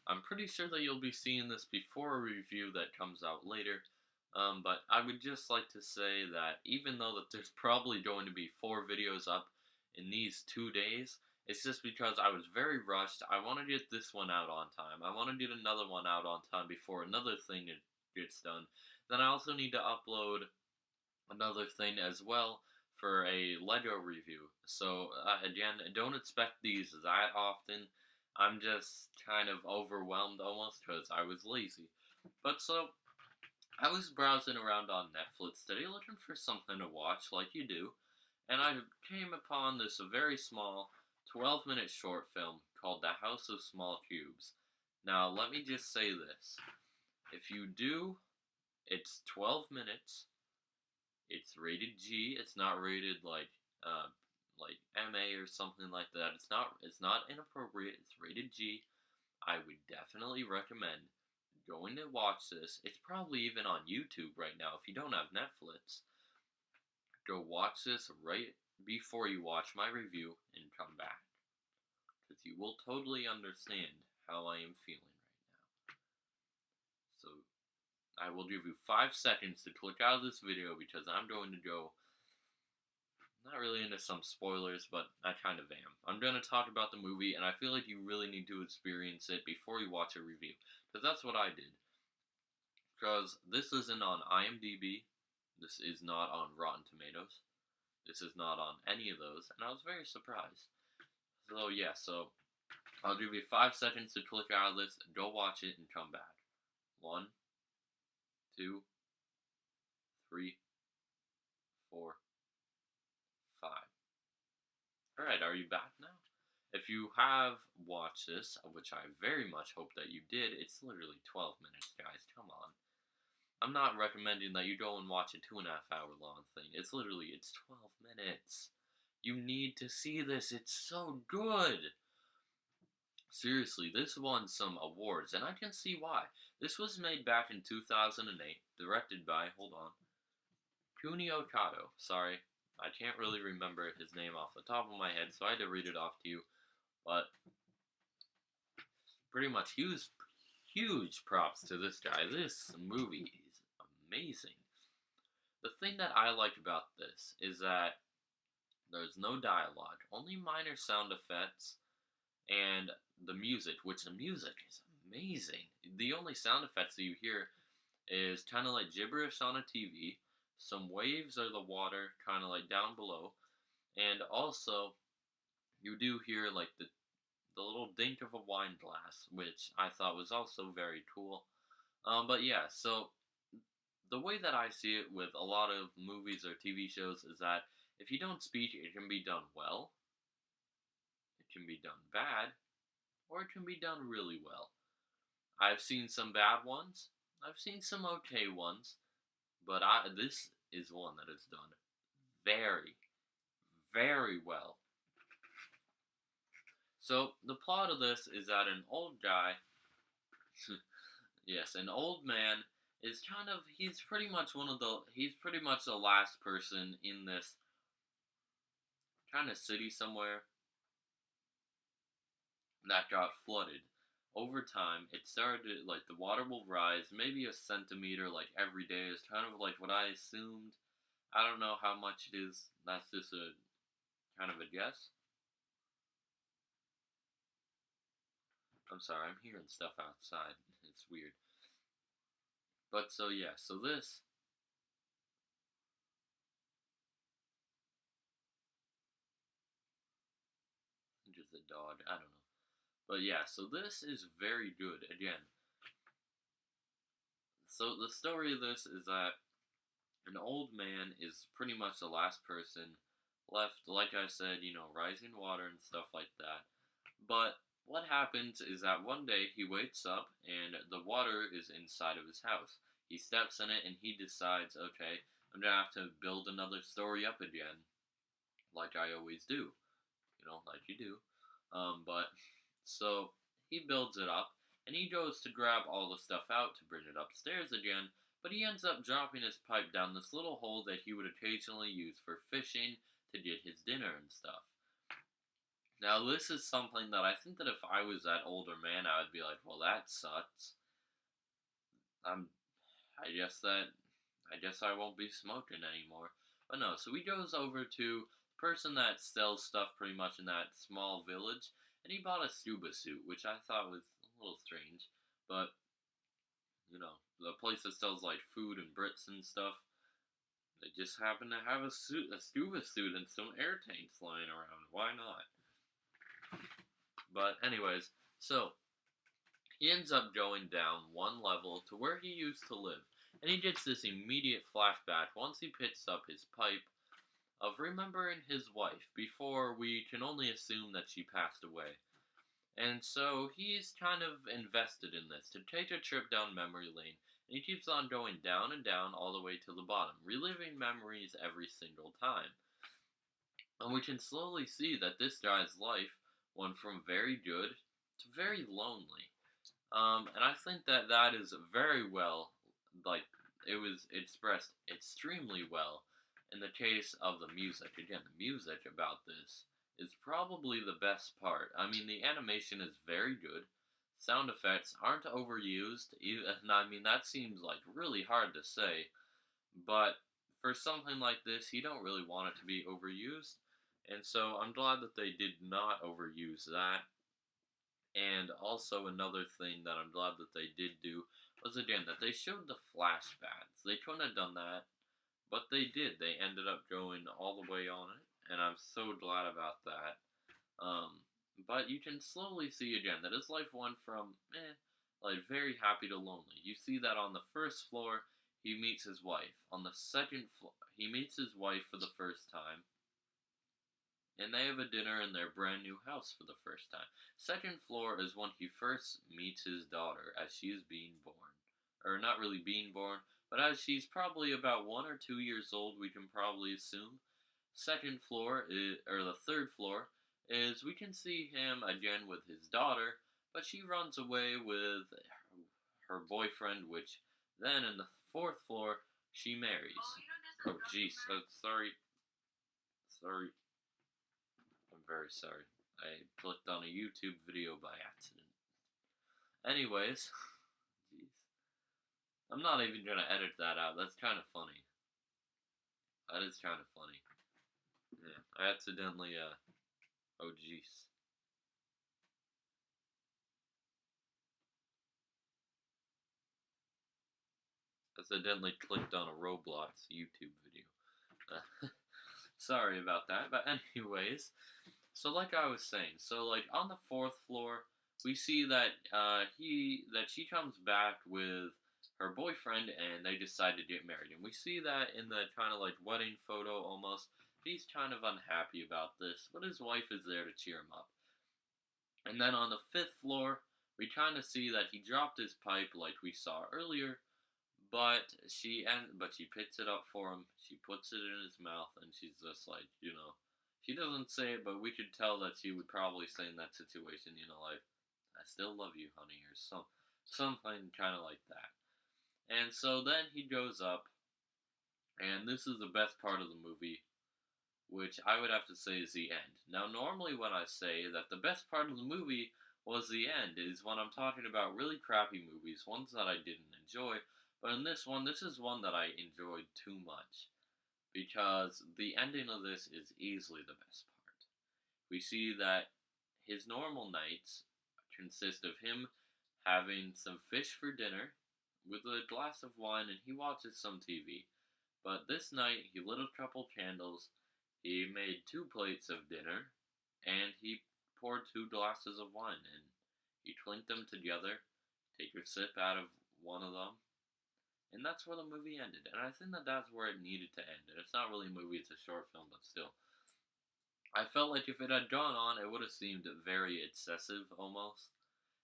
I'm pretty sure that you'll be seeing this before a review that comes out later. But I would just like to say that even though that there's probably going to be 4 videos up in these 2 days, it's just because I was very rushed. I want to get this one out on time. I want to get another one out on time before another thing gets done. Then I also need to upload another thing as well for a Lego review. So again, don't expect these that often. I'm just kind of overwhelmed almost because I was lazy. But so I was browsing around on Netflix today looking for something to watch like you do, and I came upon this very small 12-minute short film called The House of Small Cubes. Now, let me just say this. If you do, it's 12 minutes. It's rated G. It's not rated like MA or something like that. It's not inappropriate. It's rated G. I would definitely recommend going to watch this. It's probably even on YouTube right now if you don't have Netflix. Go watch this right before you watch my review and come back. Because you will totally understand how I am feeling right now. So I will give you 5 seconds to click out of this video because I'm going to go not really into some spoilers, but I kind of am. I'm going to talk about the movie, and I feel like you really need to experience it before you watch a review. Because that's what I did. Because this isn't on IMDb. This is not on Rotten Tomatoes. This is not on any of those, and I was very surprised. So yeah, I'll give you 5 seconds to click out of this, go watch it, and come back. 1, 2, 3, 4, 5. Alright, are you back now? If you have watched this, which I very much hope that you did, it's literally 12 minutes, guys. Come on. I'm not recommending that you go and watch a 2.5 hour long thing. It's 12 minutes. You need to see this. It's so good. Seriously, this won some awards, and I can see why. This was made back in 2008, directed by, hold on, Kunio Kato. Sorry, I can't really remember his name off the top of my head, so I had to read it off to you. But pretty much huge props to this guy. This movie is amazing. The thing that I like about this is that there's no dialogue, only minor sound effects, and the music, which the music is amazing. The only sound effects that you hear is kind of like gibberish on a TV, some waves or the water kind of like down below, and also you do hear like the little dink of a wine glass, which I thought was also very cool. But yeah, so the way that I see it with a lot of movies or TV shows is that if you don't speak, it can be done well, it can be done bad, or it can be done really well. I've seen some bad ones, I've seen some okay ones, but this is one that is done very, very well. So the plot of this is that an old guy, yes, an old man is he's pretty much the last person in this kind of city somewhere that got flooded. Over time, it started like the water will rise maybe a centimeter like every day is kind of like what I assumed. I don't know how much it is. That's just a kind of a guess. I'm sorry, I'm hearing stuff outside. It's weird. But so yeah, so this just a dog, I don't know. But yeah, so this is very good again. So the story of this is that an old man is pretty much the last person left, like I said, rising water and stuff like that. But what happens is that one day he wakes up and the water is inside of his house. He steps in it and he decides, okay, I'm gonna have to build another story up again, like I always do, like you do. But so he builds it up and he goes to grab all the stuff out to bring it upstairs again, but he ends up dropping his pipe down this little hole that he would occasionally use for fishing to get his dinner and stuff. Now, this is something that I think that if I was that older man, I would be like, well, that sucks. I'm, I guess that, I guess I won't be smoking anymore. But no, so he goes over to the person that sells stuff pretty much in that small village, and he bought a scuba suit, which I thought was a little strange. But, the place that sells like food and Brits and stuff, they just happen to have a scuba suit, and some air tanks lying around. Why not? But anyways, so he ends up going down one level to where he used to live, and he gets this immediate flashback once he picks up his pipe of remembering his wife before we can only assume that she passed away. And so he's kind of invested in this to take a trip down memory lane, and he keeps on going down and down all the way to the bottom, reliving memories every single time. And we can slowly see that this guy's life went from very good to very lonely. And I think that that is very well, like, it was expressed extremely well in the case of the music. Again, the music about this is probably the best part. I mean, the animation is very good. Sound effects aren't overused. And I mean, that seems like really hard to say, but for something like this, you don't really want it to be overused. And so I'm glad that they did not overuse that. And also another thing that I'm glad that they did do was again that they showed the flashbacks. They couldn't have done that, but they did. They ended up going all the way on it, and I'm so glad about that. Um, but you can slowly see again that his life went from like very happy to lonely. You see that on the first floor, he meets his wife. On the second floor, he meets his wife for the first time, and they have a dinner in their brand new house for the first time. Second floor is when he first meets his daughter as she is being born. Or not really being born, but as she's probably about 1 or 2 years old, we can probably assume. Second floor, or the third floor, is we can see him again with his daughter, but she runs away with her boyfriend, which then in the fourth floor, she marries. Oh, jeez. Sorry. Sorry. I'm very sorry. I clicked on a YouTube video by accident. Anyways, jeez. I'm not even gonna edit that out. That's kind of funny. That is kind of funny. Yeah, I accidentally, oh jeez. Accidentally clicked on a Roblox YouTube video. Sorry about that, but anyways. So like I was saying, so like on the fourth floor, we see that she comes back with her boyfriend and they decide to get married. And we see that in the kind of like wedding photo almost. He's kind of unhappy about this, but his wife is there to cheer him up. And then on the fifth floor, we kind of see that he dropped his pipe like we saw earlier, but she picks it up for him. She puts it in his mouth, and she's just like, she doesn't say it, but we could tell that she would probably say in that situation, like, I still love you, honey, or something kind of like that. And so then he goes up, and this is the best part of the movie, which I would have to say is the end. Now, normally when I say that the best part of the movie was the end, is when I'm talking about really crappy movies, ones that I didn't enjoy, but in this one, this is one that I enjoyed too much, because the ending of this is easily the best part. We see that his normal nights consist of him having some fish for dinner with a glass of wine, and he watches some TV. But this night, he lit a couple candles, he made 2 plates of dinner, and he poured 2 glasses of wine, and he clinked them together, take a sip out of one of them, and that's where the movie ended. And I think that that's where it needed to end. And it's not really a movie, it's a short film, but still. I felt like if it had gone on, it would have seemed very excessive almost.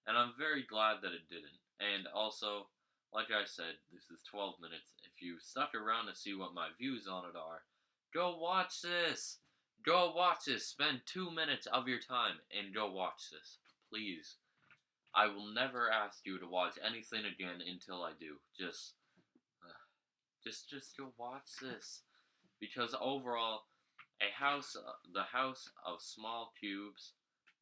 And I'm very glad that it didn't. And also, like I said, this is 12 minutes. If you stuck around to see what my views on it are, go watch this! Go watch this! Spend 2 minutes of your time and go watch this. Please. I will never ask you to watch anything again until I do. Just go watch this. Because overall, the house of small cubes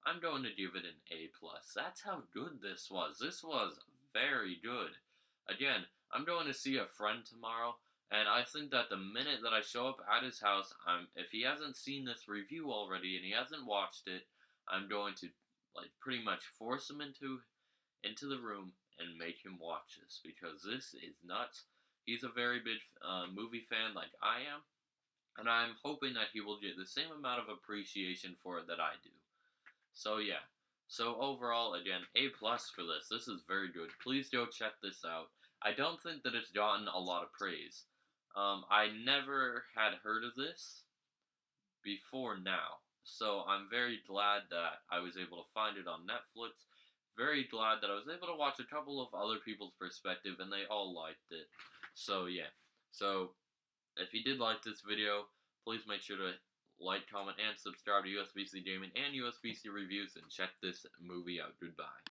I'm going to give it an A plus. That's how good this was. This was very good. Again, I'm going to see a friend tomorrow, and I think that the minute that I show up at his house, if he hasn't seen this review already and he hasn't watched it, I'm going to like pretty much force him into the room and make him watch this because this is nuts. He's a very big movie fan like I am, and I'm hoping that he will get the same amount of appreciation for it that I do. So yeah. So overall, again, A plus for this. This is very good. Please go check this out. I don't think that it's gotten a lot of praise. I never had heard of this before now, so I'm very glad that I was able to find it on Netflix. Very glad that I was able to watch a couple of other people's perspective, and they all liked it. So yeah. So if you did like this video, please make sure to like, comment, and subscribe to USBC Gaming and USBC Reviews and check this movie out. Goodbye.